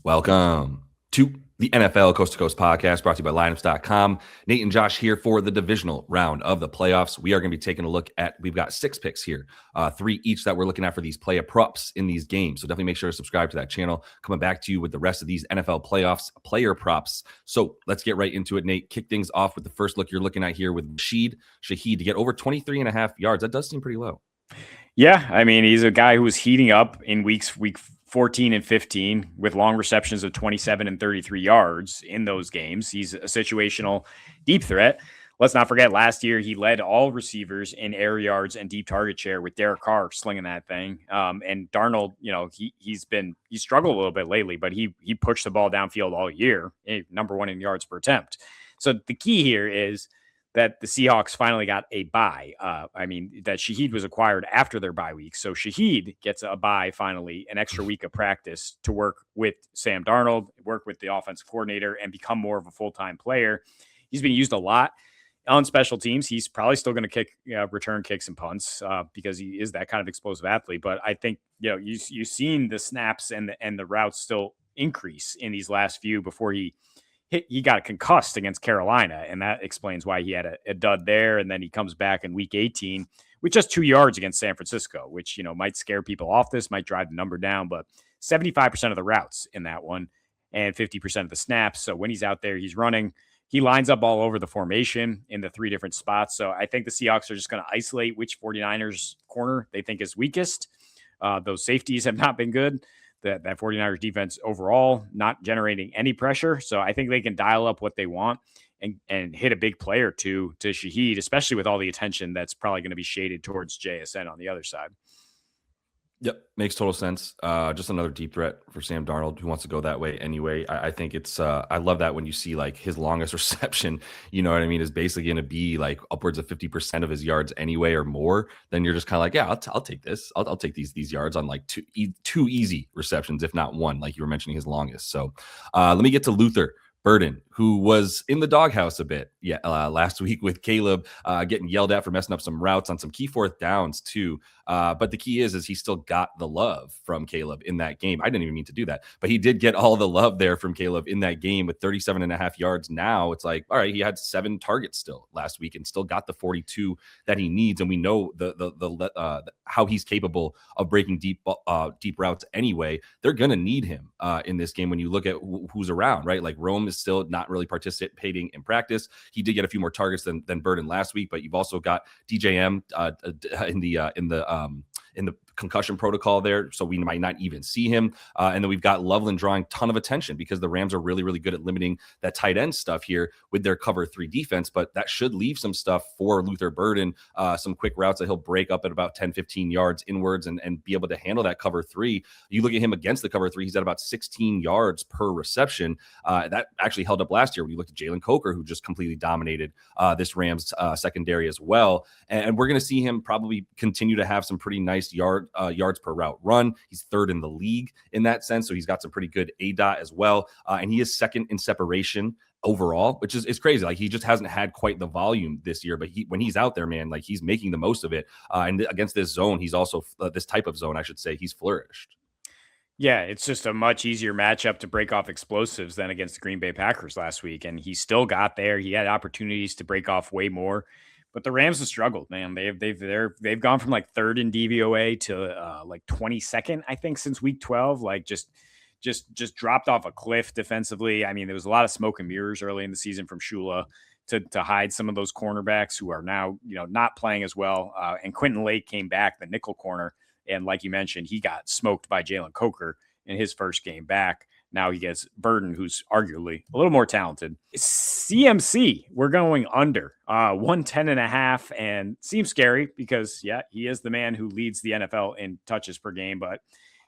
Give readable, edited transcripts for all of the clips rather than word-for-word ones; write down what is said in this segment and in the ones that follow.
Welcome to the NFL Coast to Coast podcast brought to you by lineups.com. Nate and Josh here for the divisional round of the playoffs. We are going to be taking a look at, we've got 6 picks here, 3 each that we're looking at for these player props in these games. So definitely make sure to subscribe to that channel. Coming back to you with the rest of these NFL playoffs player props. So let's get right into it, Nate. Kick things off with the first look you're looking at here with Rashid, Shaheed to get over 23.5 yards. That does seem pretty low. Yeah, I mean, he's a guy who was heating up in week 14 and 15 with long receptions of 27 and 33 yards in those games. He's a situational deep threat. Let's not forget last year he led all receivers in air yards and deep target share with Derek Carr slinging that thing. And Darnold, he struggled a little bit lately, but he pushed the ball downfield all year, number 1 in yards per attempt. So the key here is that the Seahawks finally got a bye. That Shaheed was acquired after their bye week. So Shaheed gets a bye finally, an extra week of practice to work with Sam Darnold, work with the offensive coordinator, and become more of a full-time player. He's been used a lot on special teams. He's probably still going to return kicks and punts because he is that kind of explosive athlete. But I think, you've seen the snaps and the routes still increase in these last few before he got concussed against Carolina, and that explains why he had a dud there. And then he comes back in week 18 with just 2 yards against San Francisco, which, might scare people off this, might drive the number down, but 75% of the routes in that one and 50% of the snaps. So when he's out there, he's running. He lines up all over the formation in the 3 different spots. So I think the Seahawks are just going to isolate which 49ers corner they think is weakest. Those safeties have not been good. That 49ers defense overall not generating any pressure. So I think they can dial up what they want and hit a big play or two to Shaheed, especially with all the attention that's probably going to be shaded towards JSN on the other side. Yep, makes total sense. Just another deep threat for Sam Darnold, who wants to go that way anyway. I think it's I love that when you see like his longest reception, you know what I mean, is basically going to be like upwards of 50% of his yards anyway or more. Then you're just kind of like, yeah, I'll take this. I'll take these yards on like two easy receptions, if not one, like you were mentioning his longest. So let me get to Luther Burden, who was in the doghouse a bit last week with Caleb getting yelled at for messing up some routes on some key 4th downs too. But the key is he still got the love from Caleb in that game. I didn't even mean to do that, but he did get all the love there from Caleb in that game with 37.5 yards. Now it's like, all right, he had 7 targets still last week and still got the 42 that he needs. And we know the how he's capable of breaking deep routes anyway. They're going to need him in this game when you look at who's around, right? Like Rome is still not really participating in practice. He did get a few more targets than Burden last week, but you've also got DJM in the concussion protocol there, so we might not even see him. And then we've got Loveland drawing a ton of attention because the Rams are really, really good at limiting that tight end stuff here with their cover 3 defense, but that should leave some stuff for Luther Burden, some quick routes that he'll break up at about 10, 15 yards inwards and be able to handle that cover 3. You look at him against the cover 3, he's at about 16 yards per reception. That actually held up last year when you looked at Jalen Coker, who just completely dominated this Rams secondary as well. And we're going to see him probably continue to have some pretty nice yards per route run. He's 3rd in the league in that sense, so he's got some pretty good ADOT as well. And he is 2nd in separation overall, which is crazy. Like he just hasn't had quite the volume this year, but when he's out there, man, like he's making the most of it. And against this zone, he's also this type of zone, I should say, he's flourished. Yeah, it's just a much easier matchup to break off explosives than against the Green Bay Packers last week. And he still got there. He had opportunities to break off way more. But the Rams have struggled, man. They've gone from like 3rd in DVOA to like 22nd, I think, since week 12. Like just dropped off a cliff defensively. I mean, there was a lot of smoke and mirrors early in the season from Shula to hide some of those cornerbacks who are now not playing as well. And Quentin Lake came back, the nickel corner, and like you mentioned, he got smoked by Jalen Coker in his first game back. Now he gets Burden, who's arguably a little more talented. CMC, we're going under 110.5, and seems scary because, yeah, he is the man who leads the NFL in touches per game, but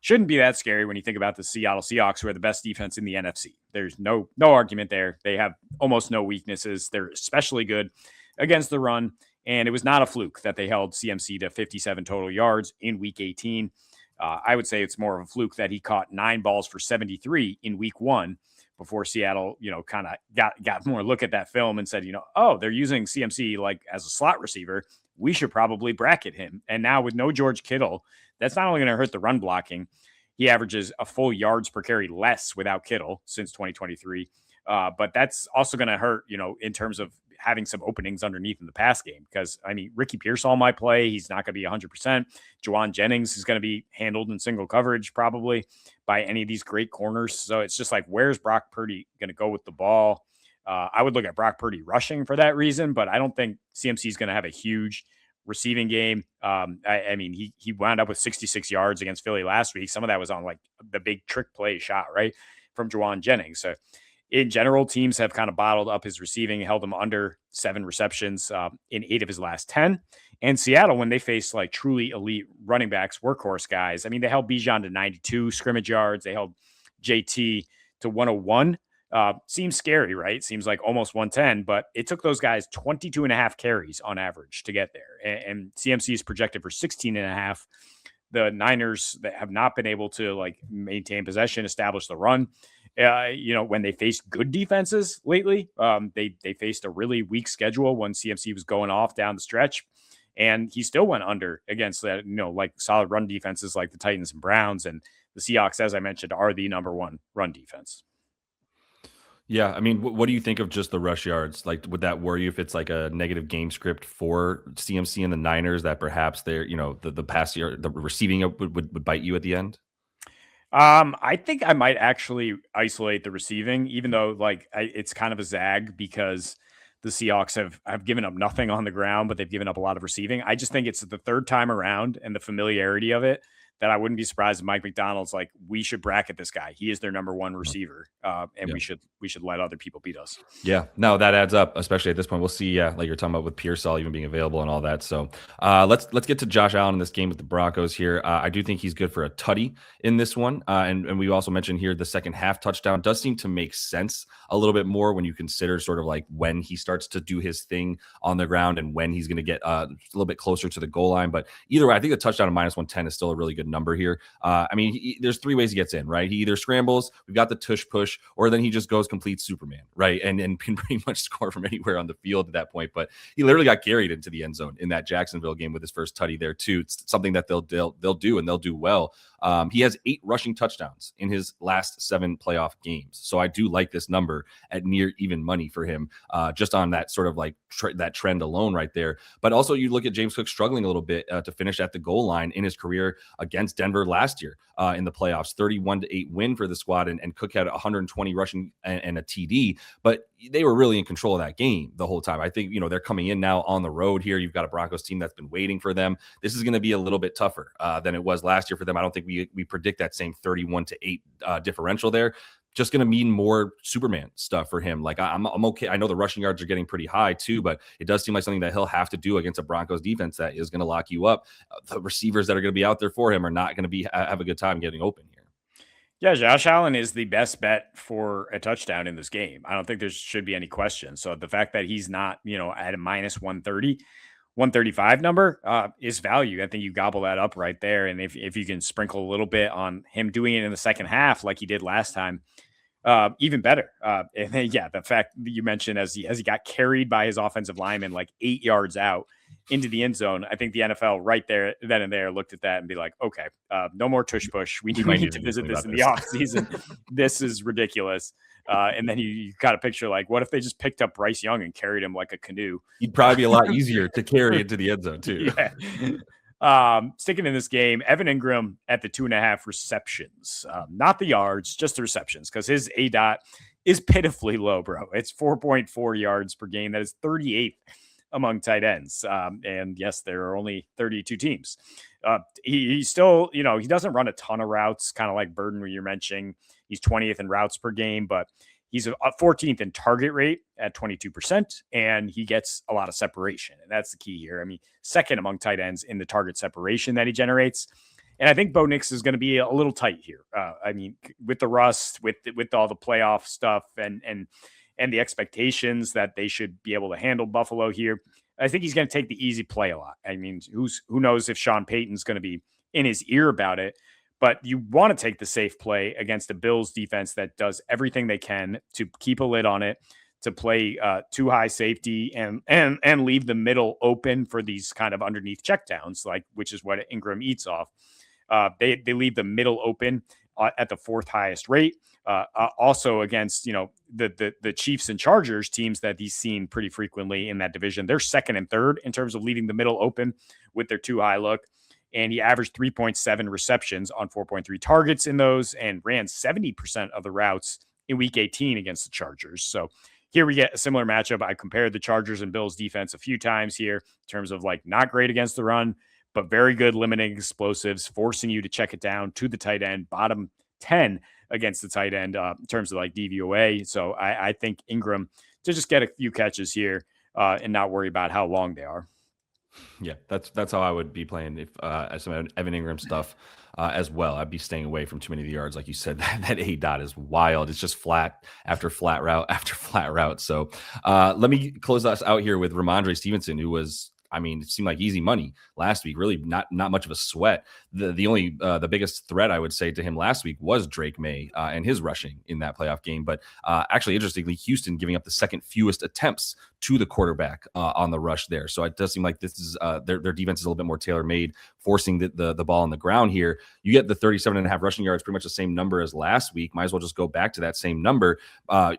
shouldn't be that scary when you think about the Seattle Seahawks, who are the best defense in the NFC. There's no argument there. They have almost no weaknesses. They're especially good against the run, and it was not a fluke that they held CMC to 57 total yards in Week 18. I would say it's more of a fluke that he caught 9 balls for 73 in week 1 before Seattle, kind of got more look at that film and said, oh, they're using CMC like as a slot receiver. We should probably bracket him. And now with no George Kittle, that's not only going to hurt the run blocking, He averages a full yards per carry less without Kittle since 2023. But that's also going to hurt, in terms of having some openings underneath in the pass game. Because, Ricky Pearsall might play. He's not going to be 100%. Juwan Jennings is going to be handled in single coverage probably by any of these great corners. So it's just like, where's Brock Purdy going to go with the ball? I would look at Brock Purdy rushing for that reason, but I don't think CMC is going to have a huge receiving game. He wound up with 66 yards against Philly last week. Some of that was on like the big trick play shot, right, from Juwan Jennings. So in general, teams have kind of bottled up his receiving, held him under 7 receptions in 8 of his last 10. And Seattle, when they face like truly elite running backs, workhorse guys, they held Bijan to 92 scrimmage yards. They held JT to 101. Seems scary, right? Seems like almost 110, but it took those guys 22 and a half carries on average to get there. And CMC is projected for 16 and a half. The Niners that have not been able to like maintain possession, establish the run. When they faced good defenses lately, they faced a really weak schedule when CMC was going off down the stretch, and he still went under against that, like solid run defenses like the Titans and Browns, and the Seahawks, as I mentioned, are the number 1 run defense. Yeah, what do you think of just the rush yards? Like, would that worry you if it's like a negative game script for CMC and the Niners that perhaps they're, the pass yard, the receiving would bite you at the end? I think I might actually isolate the receiving, even though it's kind of a zag because the Seahawks have given up nothing on the ground, but they've given up a lot of receiving. I just think it's the third time around and the familiarity of it that I wouldn't be surprised if Mike McDonald's like, we should bracket this guy. He is their number 1 receiver, and we should let other people beat us. Yeah, no, that adds up, especially at this point. We'll see. Yeah, like you're talking about with Pearsall even being available and all that. So let's get to Josh Allen in this game with the Broncos here. I do think he's good for a tutty in this one, and we also mentioned here the second half touchdown does seem to make sense a little bit more when you consider sort of like when he starts to do his thing on the ground and when he's going to get a little bit closer to the goal line. But either way, I think the touchdown of -110 is still a really good number here. There's 3 ways he gets in, right? He either scrambles, we've got the tush push, or then he just goes complete Superman, right? And can pretty much score from anywhere on the field at that point. But he literally got carried into the end zone in that Jacksonville game with his first tutty there too. It's something that they'll do and they'll do well. He has 8 rushing touchdowns in his last 7 playoff games. So I do like this number at near even money for him, just on that sort of like that trend alone right there. But also you look at James Cook struggling a little bit to finish at the goal line in his career against Denver last year in the playoffs, 31-8 win for the squad. And Cook had 120 rushing and a TD, but they were really in control of that game the whole time. I think, they're coming in now on the road here. You've got a Broncos team that's been waiting for them. This is going to be a little bit tougher than it was last year for them. I don't think we predict that same 31-8 differential there. Just going to mean more Superman stuff for him. Like I'm okay. I know the rushing yards are getting pretty high too, but it does seem like something that he'll have to do against a Broncos defense that is going to lock you up. The receivers that are going to be out there for him are not going to have a good time getting open here. Yeah, Josh Allen is the best bet for a touchdown in this game. I don't think there should be any question. So the fact that he's not, at a -130, 135 number is value. I think you gobble that up right there. And if you can sprinkle a little bit on him doing it in the second half like he did last time, even better. And then, the fact that you mentioned as he got carried by his offensive lineman like 8 yards out into the end zone, I think the NFL right there, then and there, looked at that and be like, okay, no more tush push. We need to visit this in the offseason. This is ridiculous. And then you got a picture like, what if they just picked up Bryce Young and carried him like a canoe? He'd probably be a lot easier to carry into the end zone too. Yeah. Sticking in this game, Evan Engram at the 2.5 receptions, not the yards, just the receptions, because his ADOT is pitifully low, bro. It's 4.4 yards per game. That is 38th among tight ends. And yes, there are only 32 teams. He still, he doesn't run a ton of routes, kind of like Burden, where you're mentioning. He's 20th in routes per game, but he's 14th in target rate at 22%, and he gets a lot of separation. And that's the key here. Second among tight ends in the target separation that he generates. And I think Bo Nix is going to be a little tight here. With the rust, with all the playoff stuff and the expectations that they should be able to handle Buffalo here, I think he's going to take the easy play a lot. Who knows if Sean Payton's going to be in his ear about it, but you want to take the safe play against a Bills defense that does everything they can to keep a lid on it, to play too high safety and leave the middle open for these kind of underneath checkdowns, which is what Engram eats off. They leave the middle open at the fourth highest rate. Also against, the Chiefs and Chargers, teams that he's seen pretty frequently in that division. They're second and third in terms of leaving the middle open with their too high look. And he averaged 3.7 receptions on 4.3 targets in those and ran 70% of the routes in week 18 against the Chargers. So here we get a similar matchup. I compared the Chargers and Bills defense a few times here in terms of like not great against the run, but very good limiting explosives, forcing you to check it down to the tight end, bottom 10 against the tight end in terms of like DVOA. So I think Engram to just get a few catches here and not worry about how long they are. Yeah, that's how I would be playing if as some Evan Engram stuff as well. I'd be staying away from too many of the yards, like you said. That A dot is wild. It's just flat after flat route after flat route. So let me close us out here with Rhamondre Stevenson, who was, I mean, it seemed like easy money last week. Really, not much of a sweat. The only the biggest threat I would say to him last week was Drake May and his rushing in that playoff game. But actually, interestingly, Houston giving up the second fewest attempts to the quarterback on the rush there. So it does seem like this is their defense is a little bit more tailor made, forcing the ball on the ground here. You get the 37.5 rushing yards, pretty much the same number as last week. Might as well just go back to that same number.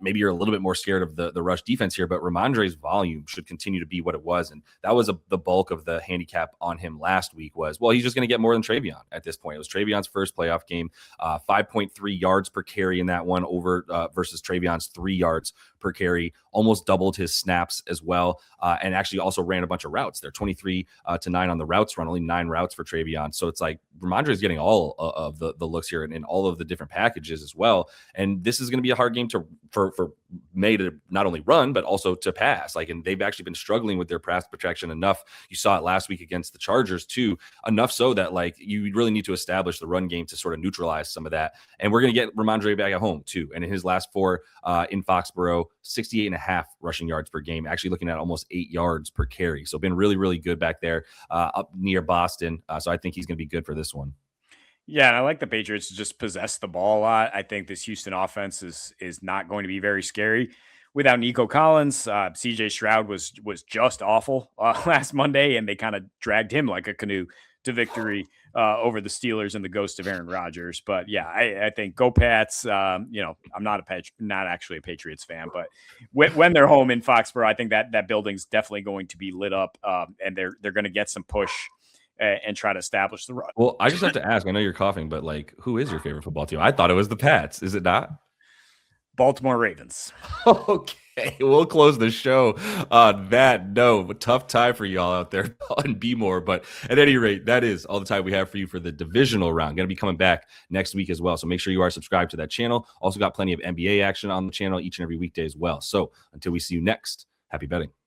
Maybe you're a little bit more scared of the rush defense here, but Rhamondre's volume should continue to be what it was, and that was the bulk of the handicap on him last week. Was, well, he's just going to get more than Travion at this point. It was Travion's first playoff game, 5.3 yards per carry in that one over versus Travion's 3 yards per carry, almost doubled his snaps as well, and actually also ran a bunch of routes. They're 23 to 9 on the routes run, only 9 routes for Travion. So it's like Rhamondre is getting all of the looks here and all of the different packages as well. And this is going to be a hard game for May to not only run, but also to pass. Like, and they've actually been struggling with their pass protection enough. You saw it last week against the Chargers too, enough so that like you really need to establish the run game to sort of neutralize some of that. And we're going to get Rhamondre back at home too. And in his last 4 in Foxborough, 68.5 rushing yards per game, actually looking at almost 8 yards per carry. So been really, really good back there up near Boston. So I think he's going to be good for this one. Yeah, and I like the Patriots to just possess the ball a lot. I think this Houston offense is not going to be very scary without Nico Collins. CJ Stroud was just awful last Monday, and they kind of dragged him like a canoe to victory over the Steelers and the ghost of Aaron Rodgers. But yeah, I think go Pats. I'm not actually a Patriots fan, but when they're home in Foxborough, I think that building's definitely going to be lit up, and they're going to get some push and try to establish the run. Well, I just have to ask, I know you're coughing, but like, who is your favorite football team? I thought it was the Pats. Is it not? Baltimore Ravens. Okay, we'll close the show on that note. Tough time for y'all out there on B-more, but at any rate, that is all the time we have for you for the divisional round. Going to be coming back next week as well, so make sure you are subscribed to that channel. Also got plenty of NBA action on the channel each and every weekday as well. So until we see you next, happy betting.